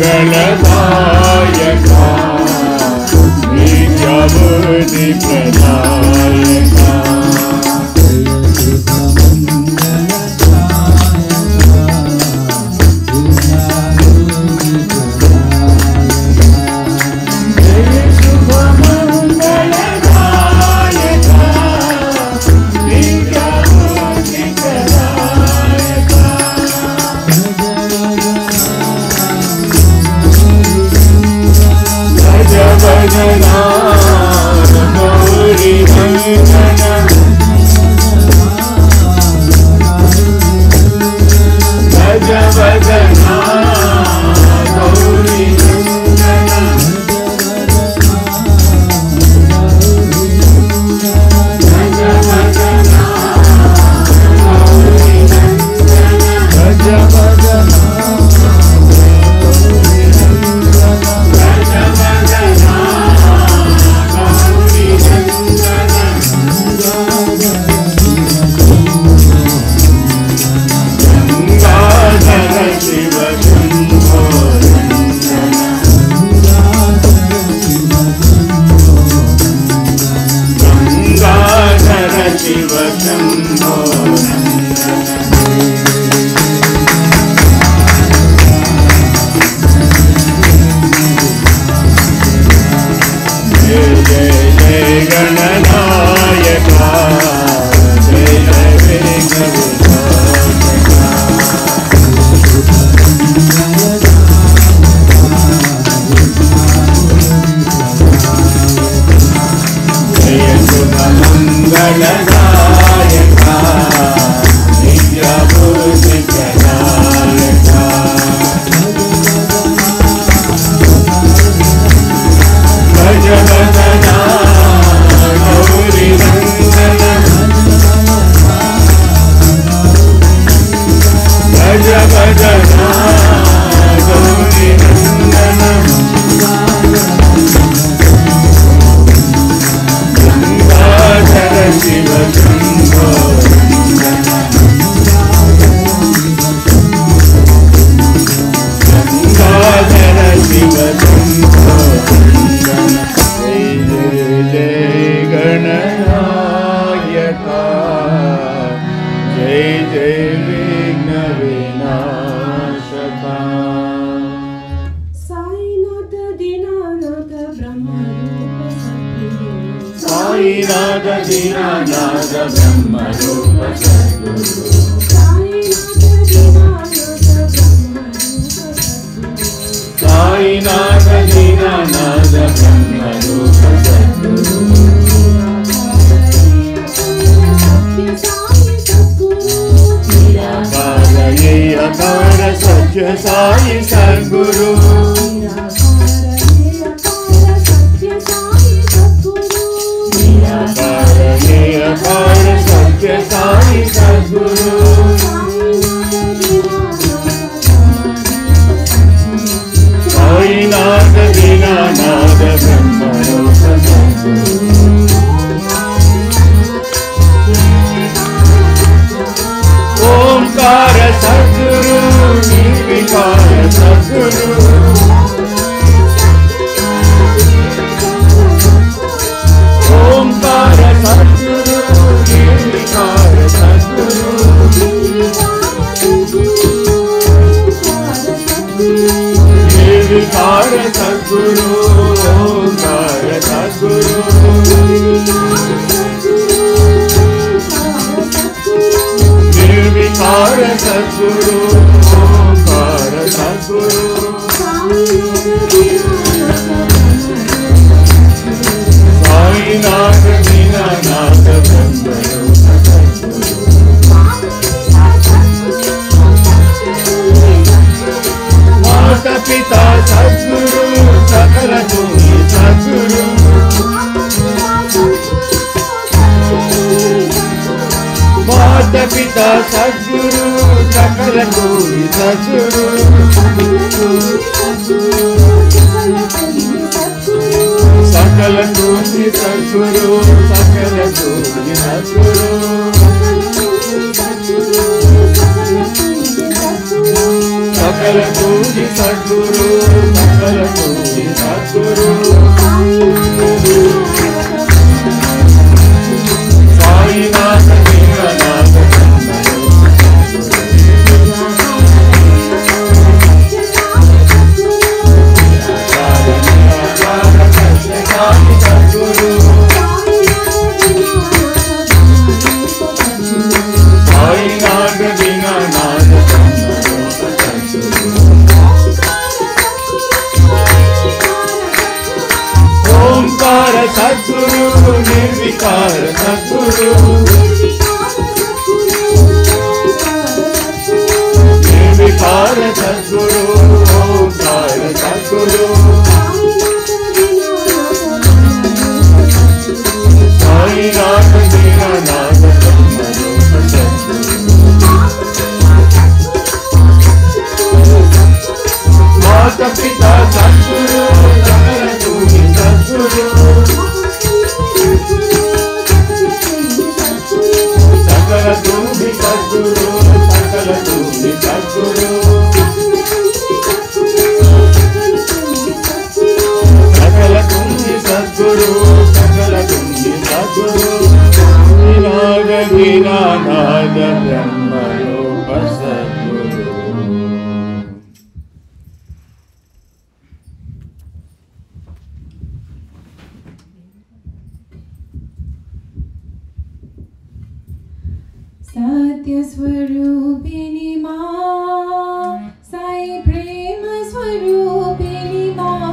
मंगलदायका नित्यबुद्धि प्रदायका पिता सद्गुरु सकल कोटि सद्गुरु सकल कोटि सद्गुरु सकल कोटि सद्गुरु सकल तूहि सद्गुरु सकल तूहि सद्गुरु साईनाथ दीननाथ सद्गुरु निर्विकार सद्गुरु निर्विकार सद्गुरु ओंकार सद्गुरु साईनाथ दीननाथ माता पिता सद्गुरु सकल तूहि सद्गुरु सकल तूहि सद्गुरु सकल तूहि सद्गुरु सकल तूहि सद्गुरु सकल तूहि सद्गुरु विराग वीरानाद ब्रह्मरूप सद्गुरु सत्य स्वरूपिणी मां साई प्रेम स्वरूपिणी मां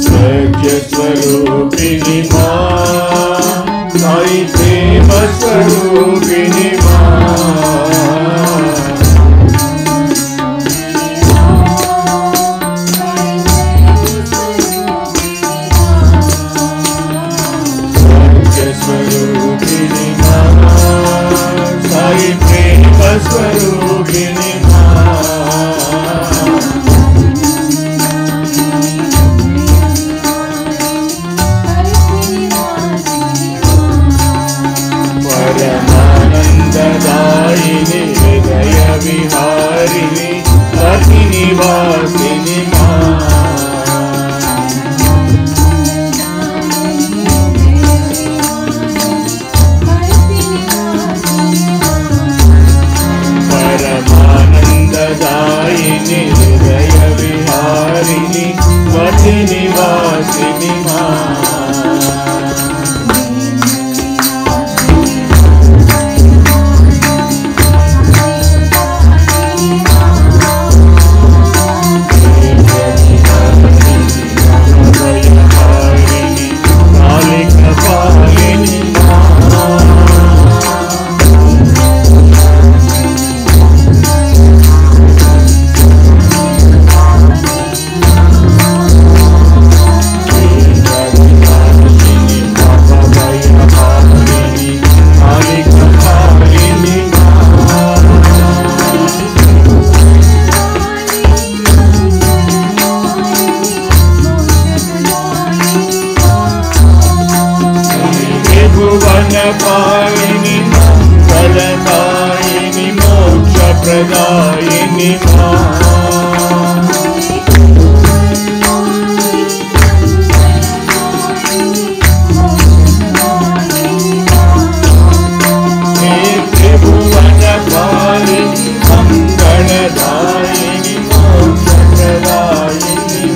सत्य स्वरूपिणी मां साई प्रेम स्वरूपिणी स्वरूपिणी परमानंददायिनी हृदय विहारिणी अति निवासिनी परमानंददायिनी हृदय विहारिणी अति निवासिनी पालिनी फलदायिनी मोक्ष प्रदायिनी त्रिभुवन पालिनी मंगलदायिनी मोक्ष प्रदायिनी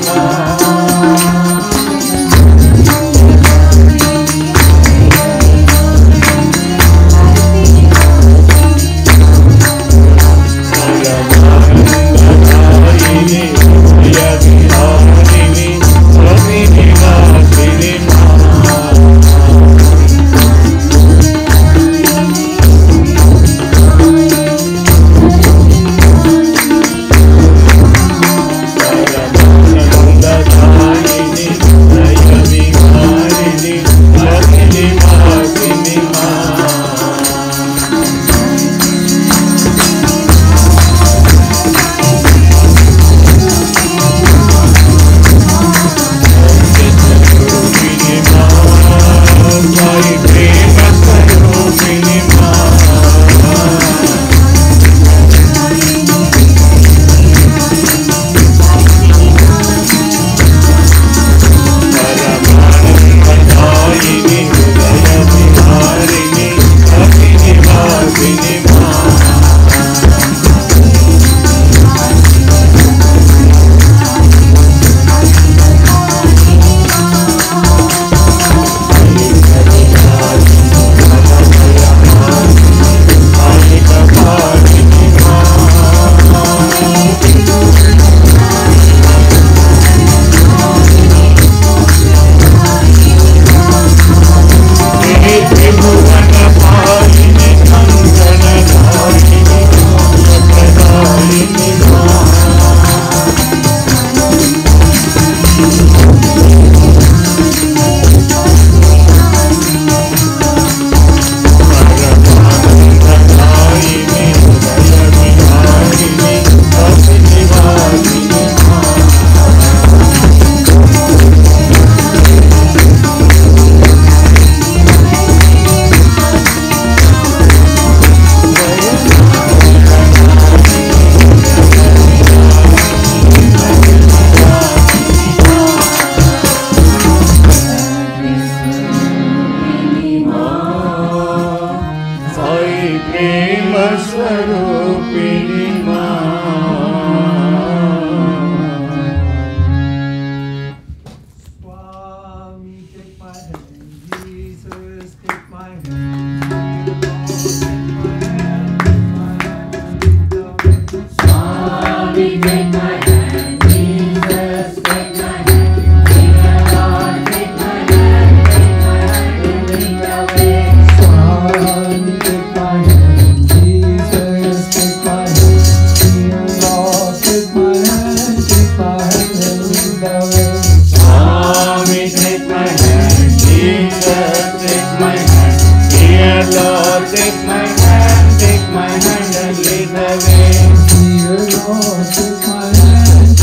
way. Dear Lord, take my hand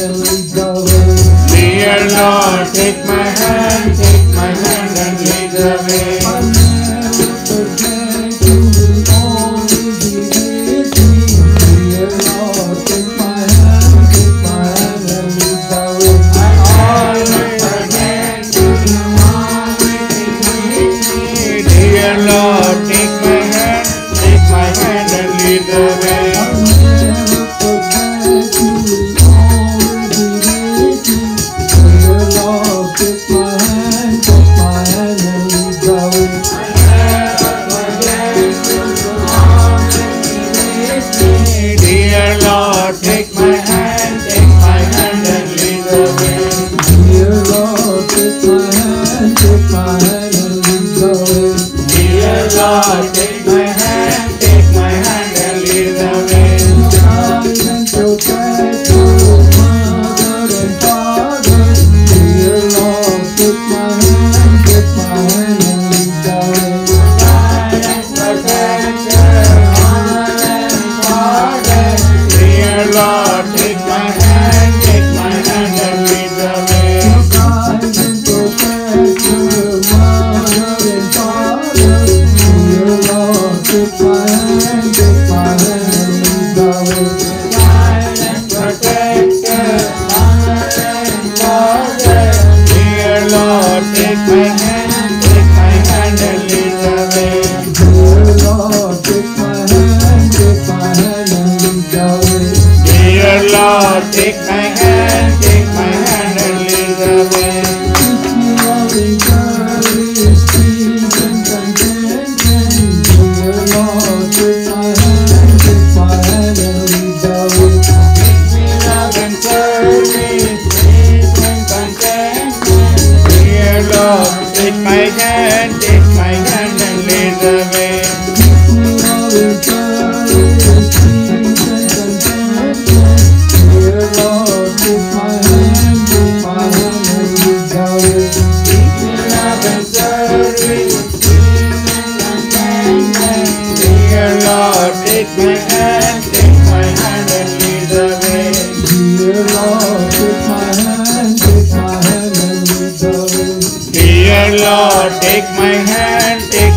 and lead the way. Dear Lord, take my hand and lead the way. I'll never forget you will always be with me. Dear Lord, take my hand and lead the way. I always forget you will always be with me. Dear Lord, take my hand and lead the way. I'll never forget you will always be with me. Dear Lord, take my hand and lead the way. Dear Lord, take my hand and lead the way. Dear Lord, take my hand and lead the way. Dear Lord, take my hand and lead the way. Guide and protect your mother and father. Dear Lord, take my hand and lead the way. Guide and protect your mother and father. Dear Lord, take my hand and lead the way. Guide and protect your mother and father. Dear Lord, take my hand and lead the way. Guide and protect your mother and father. Dear Lord, take my hand and lead the way. Dear Lord, take my hand and lead the way. Dear Lord, take my hand and lead the way. Teach me loving courage, peace and contentment. Dear Lord, take my hand and lead the way. Teach me love and service, peace and contentment. Dear Lord, take my hand and lead the way. Teach me loving courage, peace and contentment. Dear Lord, take my hand and lead the way. Teach me love and service, peace and contentment. Dear Lord, take my hand and lead the way. Dear Lord, take my hand and lead the way. Dear Lord, take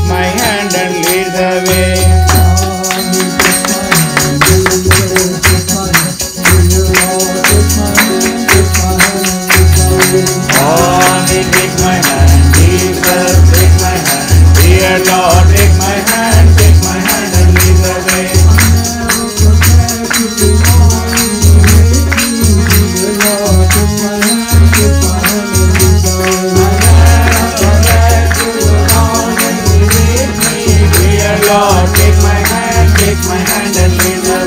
my hand and lead the way. Only take my hand, Jesus, take my hand. Dear Lord, take my hand and lead the way. Dear Lord, take my hand and lead the way.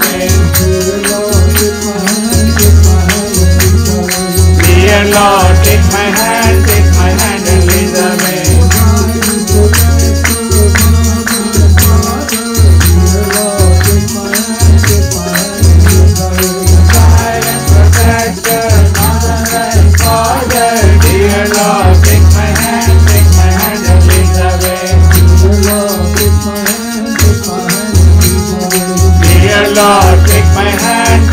Dear Lord, take my hand and lead the way. Guide and protect your mother and father. Dear Lord, take my hand and lead the way. Dear Lord, take my hand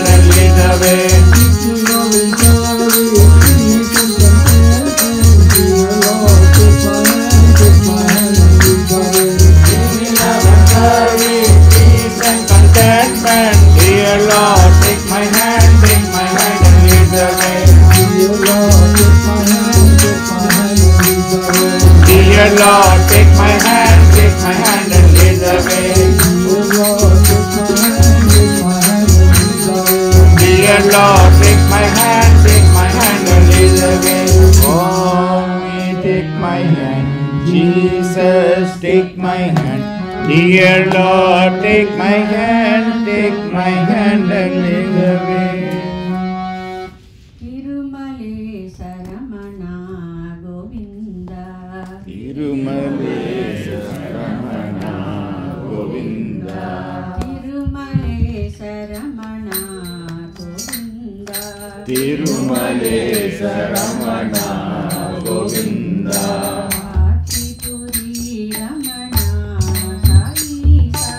and lead the way. Peace and contentment. Dear Lord, take my hand and lead the way. Dear Lord, take my hand and lead the way. Dear Lord, take my hand and lead the way. Oh, take my hand, Jesus, take my hand. Dear Lord, take my hand and lead the way. Tirumalesha Ramana Govinda Tirumalesha Ramana Govinda. Tirumalesha Ramana Govinda Tirumalesha Ramana Govinda. ఆర్తిపురి Ramana సాయిసా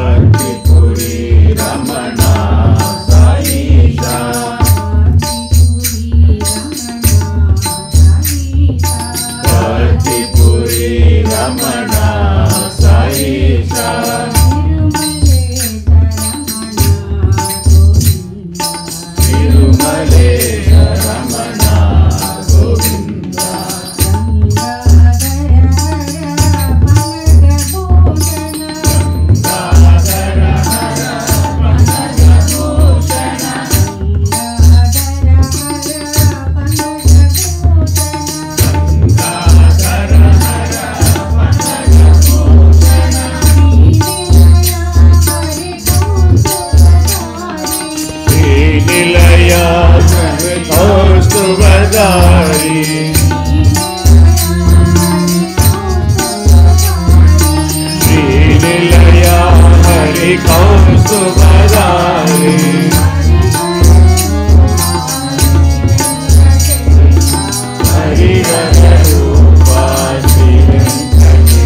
ఆర్తిపురి कौस्तुभधारी श्रीलीलया Hari कौस्तुभधारी Harihar रूपा श्री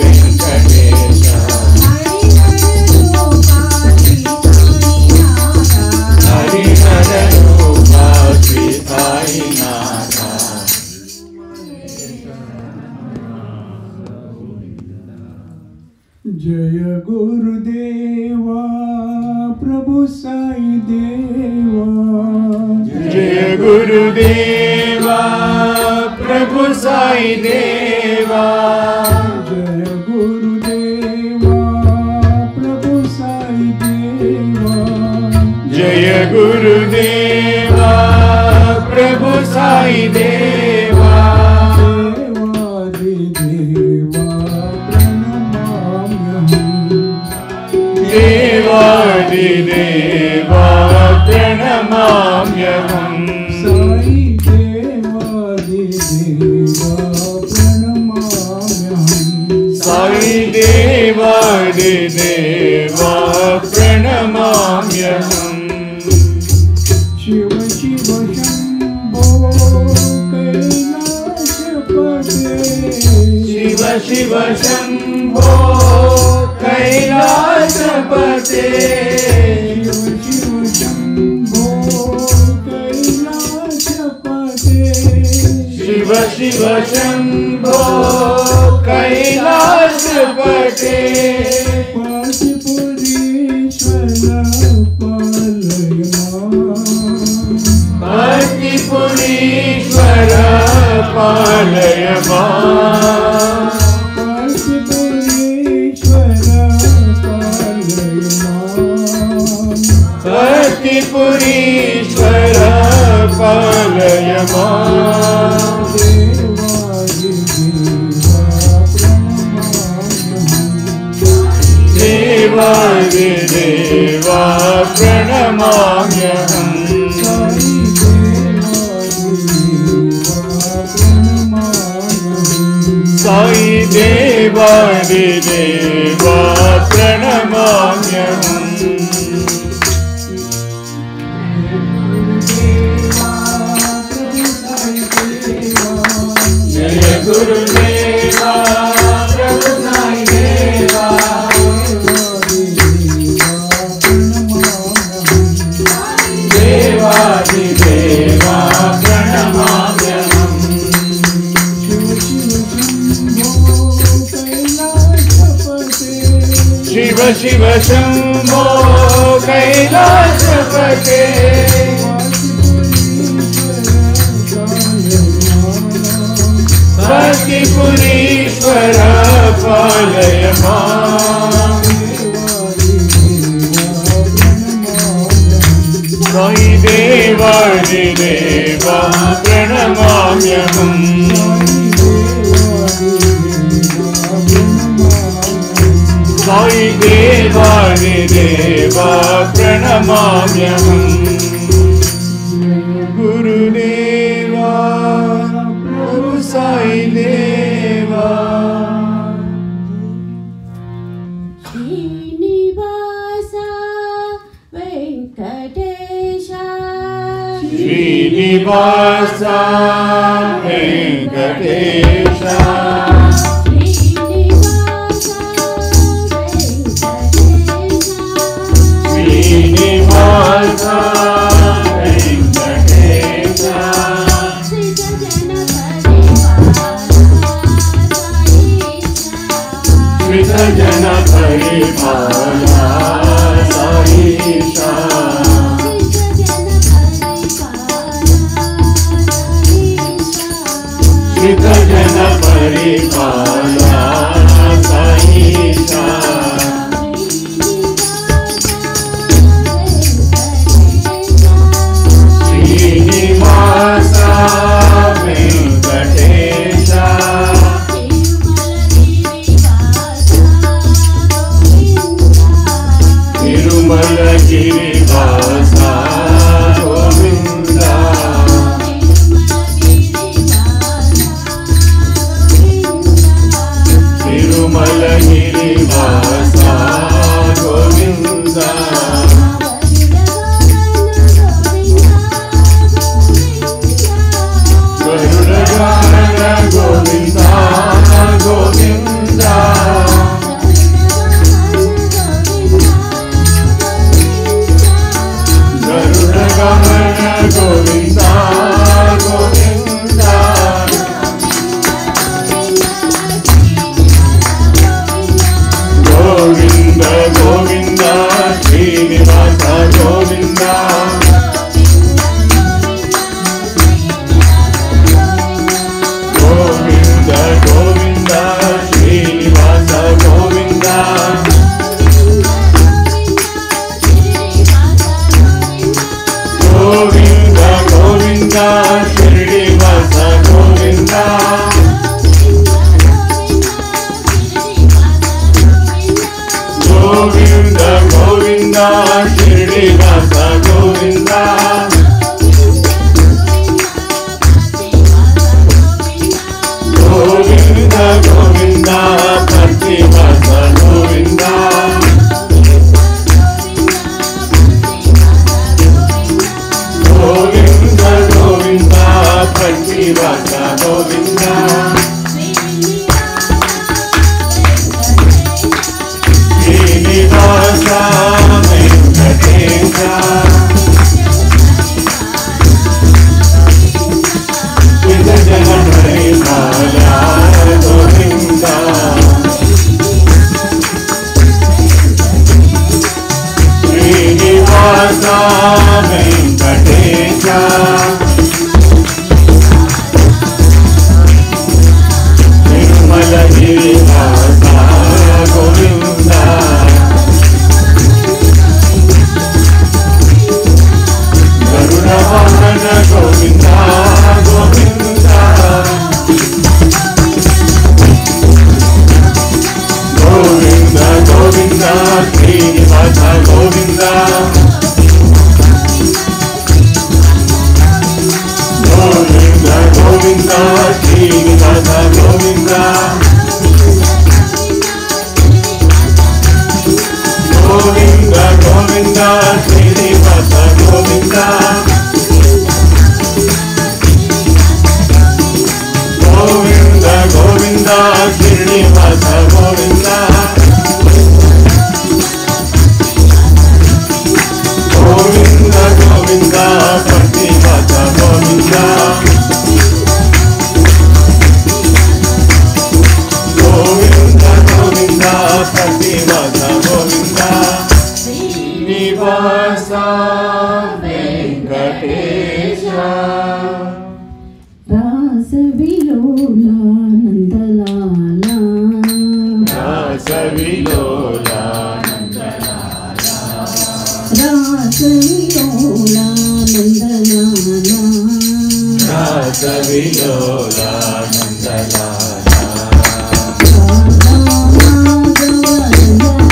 वेंकटेशा हरिहर रूपा श्री साईनाथ जय गुरुदेवा प्रभु साई देवा जय गुरुदेवा प्रभु साई देवा जय गुरुदेवा प्रभु साई देवा जय गुरुदेवा प्रभु साई देवा देवादिदेवा प्रणमाम्यहम् साई देवादिदेवा प्रणमाम्यहम् साई देवादिदेवा प्रणमाम्यहम् शिव शिव शम्भो कैलासपते शिव शिव शम्भो कैलासपते शिव शम्भो कैलासपते शिव शिव शम्भो कैलासपते पतिपुरीश्वर पालय मां पतिपुरीश्वर पालय मां देवादिदेवा प्रणमाम्यहम् साई देवादिदेवा प्रणमाम्यहम् जय गुरुदेवा प्रभु साई देवा देवादिदेवा प्रणमाम्यहम् शिव शिव शम्भो कैलासपते पतिपुरीश्वर पालय मां साई देवादिदेवा प्रणमाम्यहम् साई देवा प्रणमाम्यहम् गुरुदेवा प्रभु साई देवा श्रीनिवासा वेंकटेशा श्रीनिवासा वेंकटेशा श्रीनिवासा वेंकटेशा श्रीजन परिपाला साईशा श्रीजन परिपाला साईशा श्रीनिवासा वेंकटेशा तिरुमलगिरिवासा गोविंदा तिरुमलगिरिवासा गोविंदा गरुडगान गोविंदा गोविंदा गरुडगान गोविंदा गोविंदा गोविंद गोविंद श्रीनिवास गोविंद गोविंद गोविंद श्रीनिवास गोविंद गोविंद गोविंद श्रीनिवास गोविंद गोविंद गोविंद श्रीनिवास गोविंद गोविंद गोविंद प्रतिवास गोविंद गोविंद गोविंद प्रतिवास गोविंद श्रीनिवासा वेंकटेशा श्रीजन परिपाला गोविंदा श्रीनिवासा वेंकटेशा तिरुमलगिरिवासा गोविंदा गरुडवाहन गोविंदा गोविंदा गोविंद गोविंद श्रीनिवास गोविंद गोविंद गोविंद श्रीनिवास गोविंद गोविंद गोविंद श्रीनिवास गोविंद गोविंद गोविंद श्रीनिवास गोविंद गोविंद गोविंद प्रतिवास गोविंद गोविंद गोविंद प्रतिवास गोविंद श्रीनिवासा वेंकटेशा रासविलोला नंदलाला रासविलोला नंदलाला रासविलोला नंदलाला रासविलोला नंदलाला राधा माधव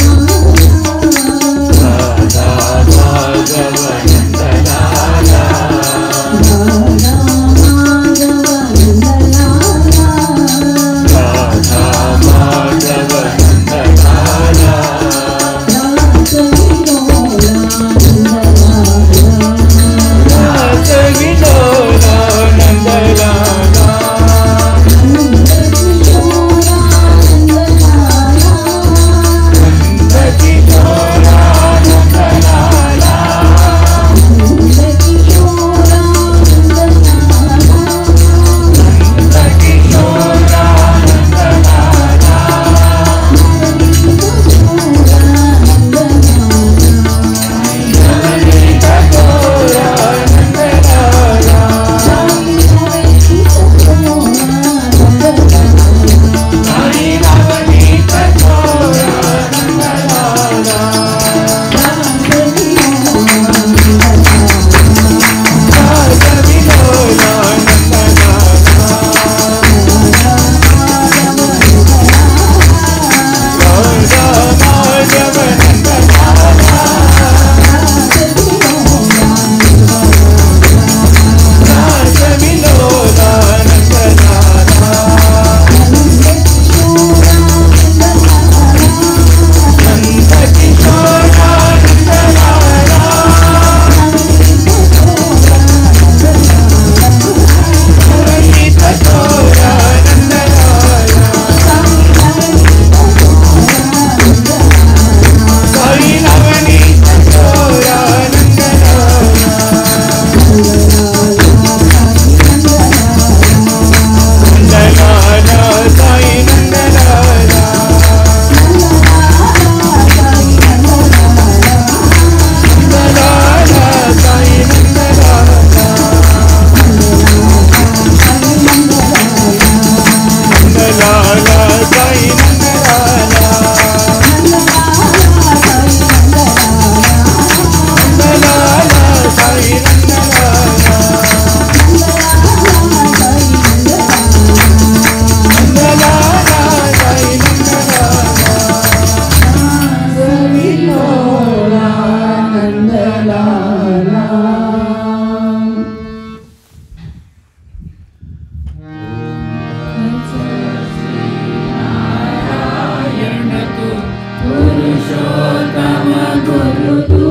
पुरुषोत्तम गुरु तू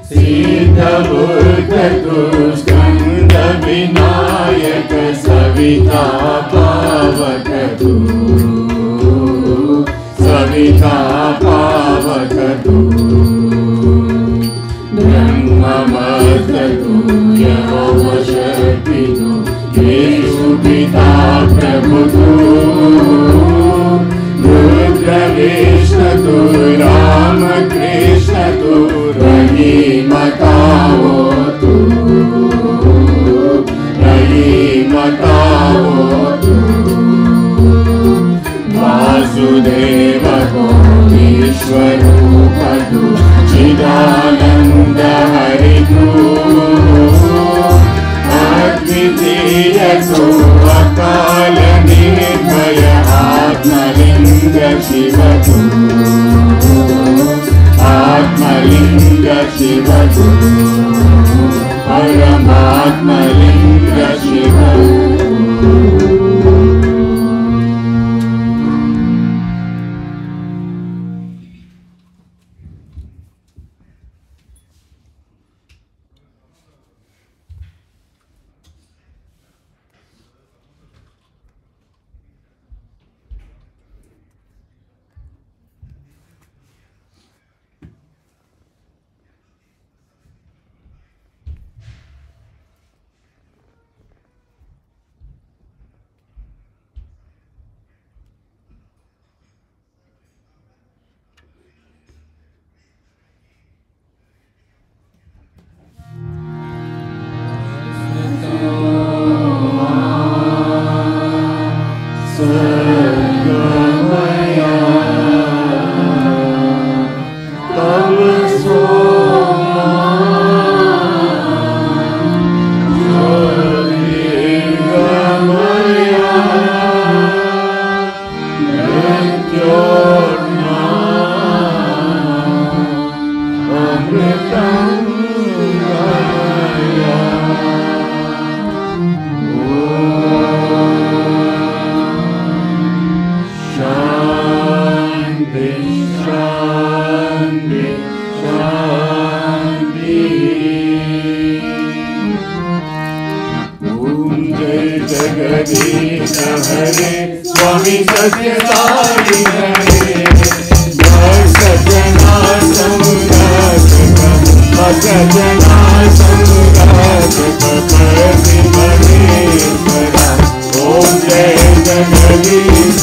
सिद्ध बुद्ध तू स्कंद विनायक सविता पावक तू सविता पावक तू ब्रह्ममत तू यहोवा शक्ति तू येशु पिता प्रभु तू रुद्र विष्णु तू राम कृष्ण तू रहीमताओ तू रहीमताओ तू वासुदेव को विश्वरूप तू चिदानंद हरि तू अद्वितीय तू अकाल निर्भय आत्मलिंग शिव तू आत्मलिंग शिव तू परमात्मलिंग शिव स्वामी सत्यसाई हरे सजना सम्राट सजना सम्राट पति महेश्वरा ओम जय जगदीश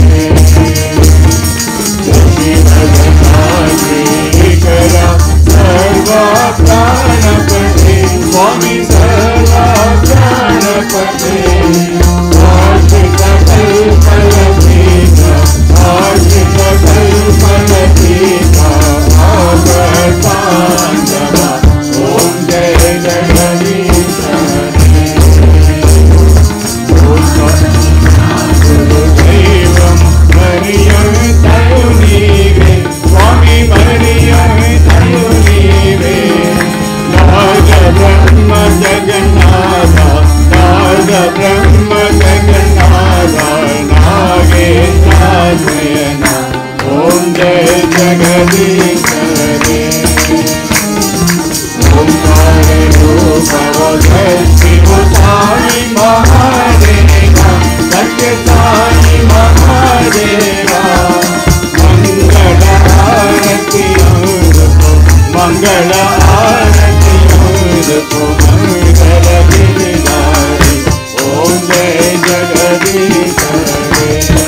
हरे करा सर्वा प्राणपते स्वामी सर्वा प्राणपते ओम जय जगदीश गुरुदेवं मरियं तयुनीवे स्वामी मरियं तयुनीवे नाग ब्रह्म जगन्नाथ नाग ब्रह्म जगन्नाथ नागेन्द्राशयन ओम जय जगदीश हरे ओंकार रूप सच्चिदानंद महादेवा सच्चिदानंद महादेवा मंगल आरती मंगल आरती मंगल गिरधारी ओम जय जगदीश हरे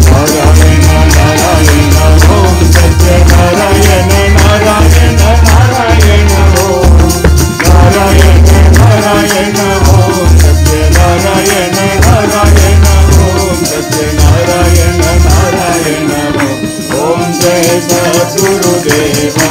नारायण नारायण ओम सत्यनारायण नारायण नारायण ओम नारायण नारायण ओम सत्यनारायण नारायण ओम सत्यनारायण नारायण ओम जय सद्गुरुदेवा